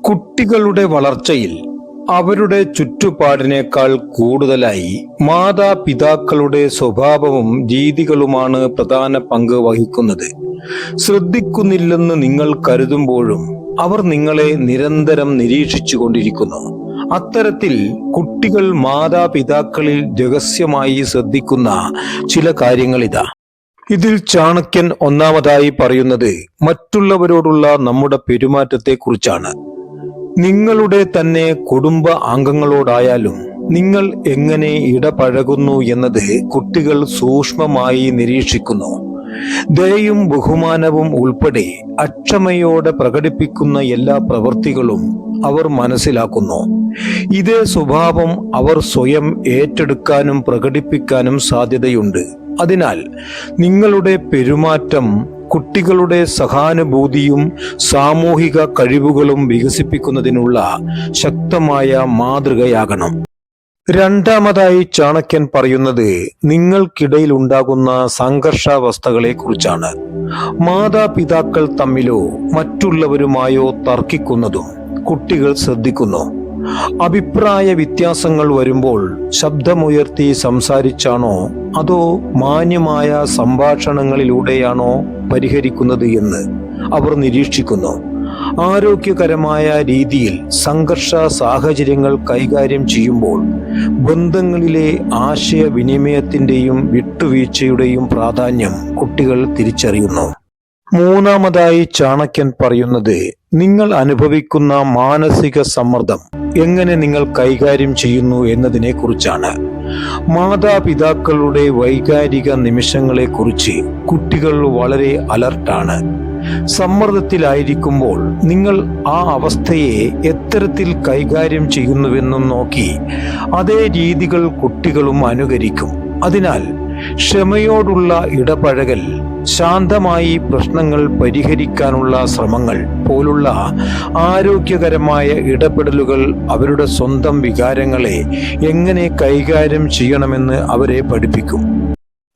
കുട്ടികളുടെ വളർച്ചയിൽ അവരുടെ ചുറ്റുപാടിനേക്കാൾ കൂടുതലായി മാതാപിതാക്കളുടെ സ്വഭാവവും രീതികളുമാണ് പ്രധാന പങ്ക് വഹിക്കുന്നത്. ശ്രദ്ധിക്കുന്നില്ലെന്ന് നിങ്ങൾ കരുതുമ്പോഴും അവർ നിങ്ങളെ നിരന്തരം നിരീക്ഷിച്ചു കൊണ്ടിരിക്കുന്നു. അത്തരത്തിൽ കുട്ടികൾ മാതാപിതാക്കളിൽ രഹസ്യമായി ശ്രദ്ധിക്കുന്ന ചില കാര്യങ്ങളിതാ. ഇതിൽ ചാണക്യൻ ഒന്നാമതായി പറയുന്നത് മറ്റുള്ളവരോടുള്ള നമ്മുടെ പെരുമാറ്റത്തെക്കുറിച്ചാണ്. നിങ്ങളുടെ തന്നെ കുടുംബ അംഗങ്ങളോടായാലും നിങ്ങൾ എങ്ങനെ ഇടപഴകുന്നു എന്നത് കുട്ടികൾ സൂക്ഷ്മമായി നിരീക്ഷിക്കുന്നു. ദയയും ബഹുമാനവും ഉൾപ്പെടെ അക്ഷമയോടെ പ്രകടിപ്പിക്കുന്ന എല്ലാ പ്രവൃത്തികളും അവർ മനസ്സിലാക്കുന്നു. ഇതേ സ്വഭാവം അവർ സ്വയം ഏറ്റെടുക്കാനും പ്രകടിപ്പിക്കാനും സാധ്യതയുണ്ട്. അതിനാൽ നിങ്ങളുടെ പെരുമാറ്റം കുട്ടികളുടെ സഹാനുഭൂതിയും സാമൂഹിക കഴിവുകളും വികസിപ്പിക്കുന്നതിനുള്ള ശക്തമായ മാതൃകയാകണം. രണ്ടാമതായി ചാണക്യൻ പറയുന്നത് നിങ്ങൾക്കിടയിൽ ഉണ്ടാകുന്ന സംഘർഷാവസ്ഥകളെ കുറിച്ചാണ്. മാതാപിതാക്കൾ തമ്മിലോ മറ്റുള്ളവരുമായോ തർക്കിക്കുന്നതും കുട്ടികൾ ശ്രദ്ധിക്കുന്നു. അഭിപ്രായ വ്യത്യാസങ്ങൾ വരുമ്പോൾ ശബ്ദമുയർത്തി സംസാരിച്ചാണോ അതോ മാന്യമായ സംഭാഷണങ്ങളിലൂടെയാണോ പരിഹരിക്കുന്നത് എന്ന് അവർ നിരീക്ഷിക്കുന്നു. ആരോഗ്യകരമായ രീതിയിൽ സംഘർഷ സാഹചര്യങ്ങൾ കൈകാര്യം ചെയ്യുമ്പോൾ ബന്ധങ്ങളിലെ ആശയവിനിമയത്തിന്റെയും വിട്ടുവീഴ്ചയുടെയും പ്രാധാന്യം കുട്ടികൾ തിരിച്ചറിയുന്നു. മൂന്നാമതായി ചാണക്യൻ പറയുന്നത് നിങ്ങൾ അനുഭവിക്കുന്ന മാനസിക സമ്മർദ്ദം എങ്ങനെ നിങ്ങൾ കൈകാര്യം ചെയ്യുന്നു എന്നതിനെ കുറിച്ചാണ്. മാതാപിതാക്കളുടെ വൈകാരിക നിമിഷങ്ങളെക്കുറിച്ച് കുട്ടികൾ വളരെ അലർട്ടാണ്. സമ്മർദ്ദത്തിലായിരിക്കുമ്പോൾ നിങ്ങൾ ആ അവസ്ഥയെ എത്തരത്തിൽ കൈകാര്യം ചെയ്യുന്നുവെന്നും നോക്കി അതേ രീതികൾ കുട്ടികളും അനുകരിക്കും. അതിനാൽ ക്ഷമയോടുള്ള ഇടപഴകൽ, ശാന്തമായി പ്രശ്നങ്ങൾ പരിഹരിക്കാനുള്ള ശ്രമങ്ങൾ പോലുള്ള ആരോഗ്യകരമായ ഇടപെടലുകൾ അവരുടെ സ്വന്തം വികാരങ്ങളെ എങ്ങനെ കൈകാര്യം ചെയ്യണമെന്ന് അവരെ പഠിപ്പിക്കും.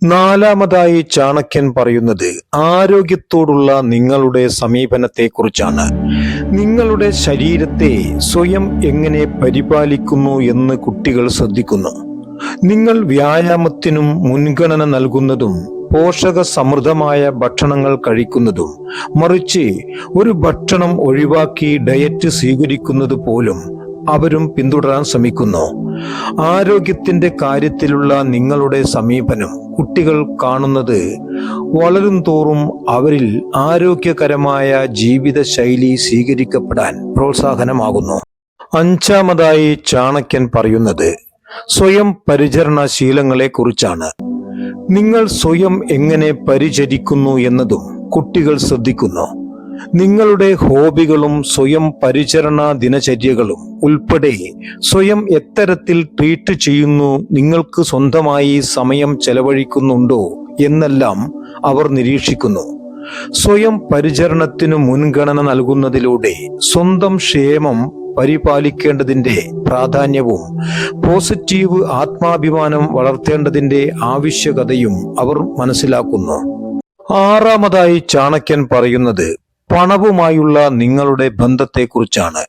നാലാമതായി ചാണക്യൻ പറയുന്നത് ആരോഗ്യത്തോടുള്ള നിങ്ങളുടെ സമീപനത്തെക്കുറിച്ചാണ്. നിങ്ങളുടെ ശരീരത്തെ സ്വയം എങ്ങനെ പരിപാലിക്കുന്നു എന്ന് കുട്ടികൾ ശ്രദ്ധിക്കുന്നു. നിങ്ങൾ വ്യായാമത്തിനും മുൻഗണന നൽകുന്നതും പോഷക സമൃദ്ധമായ ഭക്ഷണങ്ങൾ കഴിക്കുന്നതും മറിച്ച് ഒരു ഭക്ഷണം ഒഴിവാക്കി ഡയറ്റ് സ്വീകരിക്കുന്നത് പോലും അവരും പിന്തുടരാൻ ശ്രമിക്കുന്നു. ആരോഗ്യത്തിന്റെ കാര്യത്തിലുള്ള നിങ്ങളുടെ സമീപനം കുട്ടികൾ കാണുന്നത് വളരും തോറും അവരിൽ ആരോഗ്യകരമായ ജീവിതശൈലി സ്വീകരിക്കപ്പെടാൻ പ്രോത്സാഹനമാകുന്നു. അഞ്ചാമതായി ചാണക്യൻ പറയുന്നത് സ്വയം പരിചരണ ശീലങ്ങളെ കുറിച്ചാണ്. നിങ്ങൾ സ്വയം എങ്ങനെ പരിചരിക്കുന്നു എന്നതും കുട്ടികൾ ശ്രദ്ധിക്കുന്നു. നിങ്ങളുടെ ഹോബികളും സ്വയം പരിചരണ ദിനചര്യകളും ഉൾപ്പെടെ സ്വയം എത്തരത്തിൽ ട്രീറ്റ് ചെയ്യുന്നു, നിങ്ങൾക്ക് സ്വന്തമായി സമയം ചെലവഴിക്കുന്നുണ്ടോ എന്നെല്ലാം അവർ നിരീക്ഷിക്കുന്നു. സ്വയം പരിചരണത്തിനു മുൻഗണന നൽകുന്നതിലൂടെ സ്വന്തം ക്ഷേമം പരിപാലിക്കേണ്ടതിന്റെ പ്രാധാന്യവും പോസിറ്റീവ് ആത്മാഭിമാനം വളർത്തേണ്ടതിന്റെ ആവശ്യകതയും അവർ മനസ്സിലാക്കുന്നു. ആറാമതായി ചാണക്യൻ പറയുന്നത് പണവുമായുള്ള നിങ്ങളുടെ ബന്ധത്തെക്കുറിച്ചാണ്.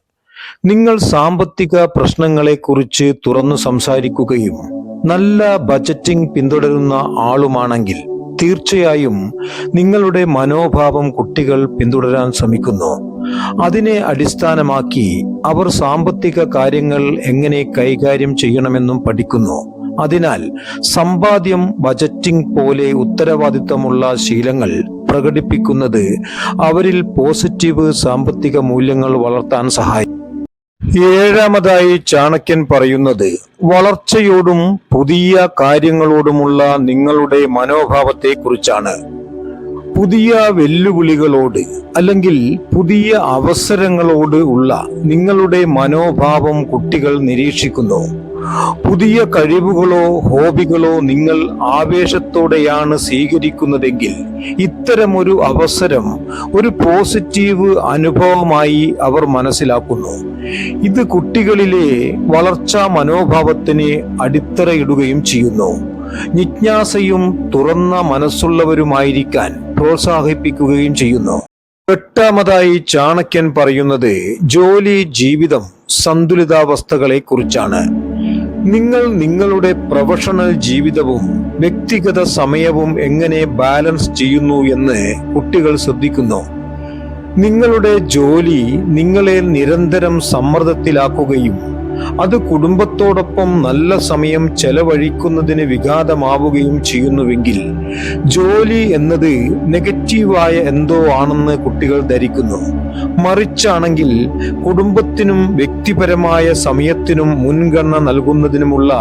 നിങ്ങൾ സാമ്പത്തിക പ്രശ്നങ്ങളെക്കുറിച്ച് തുറന്നു സംസാരിക്കുകയും നല്ല ബജറ്റിംഗ് പിന്തുടരുന്ന ആളുമാണെങ്കിൽ തീർച്ചയായും നിങ്ങളുടെ മനോഭാവം കുട്ടികൾ പിന്തുടരാൻ ശ്രമിക്കുന്നു. അതിനെ അടിസ്ഥാനമാക്കി അവർ സാമ്പത്തിക കാര്യങ്ങൾ എങ്ങനെ കൈകാര്യം ചെയ്യണമെന്നും പഠിക്കുന്നു. അതിനാൽ സമ്പാദ്യം, ബജറ്റിംഗ് പോലെ ഉത്തരവാദിത്തമുള്ള ശീലങ്ങൾ പ്രകടിപ്പിക്കുന്നത് അവരിൽ പോസിറ്റീവ് സാമ്പത്തിക മൂല്യങ്ങൾ വളർത്താൻ സഹായിക്കും. ഏഴാമതായി ചാണക്യൻ പറയുന്നത് വളർച്ചയോടും പുതിയ കാര്യങ്ങളോടുമുള്ള നിങ്ങളുടെ മനോഭാവത്തെക്കുറിച്ചാണ്. പുതിയ വെല്ലുവിളികളോട് അല്ലെങ്കിൽ പുതിയ അവസരങ്ങളോട് ഉള്ള നിങ്ങളുടെ മനോഭാവം കുട്ടികൾ നിരീക്ഷിക്കുന്നു. പുതിയ കഴിവുകളോ ഹോബികളോ നിങ്ങൾ ആവേശത്തോടെയാണ് സ്വീകരിക്കുന്നതെങ്കിൽ ഇത്തരമൊരു അവസരം ഒരു പോസിറ്റീവ് അനുഭവമായി അവർ മനസ്സിലാക്കുന്നു. ഇത് കുട്ടികളിലെ വളർച്ചാ മനോഭാവത്തിന് അടിത്തറയിടുകയും ചെയ്യുന്നു. ജിജ്ഞാസയും തുറന്ന മനസ്സുള്ളവരുമായിരിക്കാൻ പ്രോത്സാഹിപ്പിക്കുകയും ചെയ്യുന്നു. എട്ടാമതായി ചാണക്യൻ പറയുന്നത് ജോലി ജീവിതം സന്തുലിതാവസ്ഥകളെ കുറിച്ചാണ്. നിങ്ങൾ നിങ്ങളുടെ പ്രൊഫഷണൽ ജീവിതവും വ്യക്തിഗത സമയവും എങ്ങനെ ബാലൻസ് ചെയ്യുന്നു എന്ന് കുട്ടികൾ ശ്രദ്ധിക്കുന്നു. നിങ്ങളുടെ ജോലി നിങ്ങളെ നിരന്തരം സമ്മർദ്ദത്തിലാക്കുകയും അത് കുടുംബത്തോടൊപ്പം നല്ല സമയം ചെലവഴിക്കുന്നതിന് വിഘാതമാവുകയും ചെയ്യുന്നുവെങ്കിൽ ജോലി എന്നത് നെഗറ്റീവായ എന്തോ ആണെന്ന് കുട്ടികൾ ധരിക്കുന്നു. മറിച്ചാണെങ്കിൽ കുടുംബത്തിനും വ്യക്തിപരമായ സമയത്തിനും മുൻഗണന നൽകുന്നതിനുമുള്ള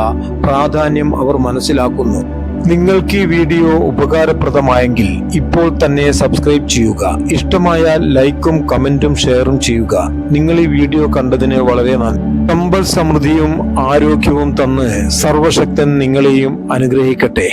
പ്രാധാന്യം അവർ മനസ്സിലാക്കുന്നു. നിങ്ങൾക്ക് ഈ വീഡിയോ ഉപകാരപ്രദമായെങ്കിൽ ഇപ്പോൾ തന്നെ സബ്സ്ക്രൈബ് ചെയ്യുക. ഇഷ്ടമായാൽ ലൈക്കും കമന്റും ഷെയറും ചെയ്യുക. നിങ്ങൾ ഈ വീഡിയോ കണ്ടതിന് വളരെ നന്ദി. സമ്പൽ സമൃദ്ധിയും ആരോഗ്യവും തന്ന് സർവശക്തൻ നിങ്ങളെയും അനുഗ്രഹിക്കട്ടെ.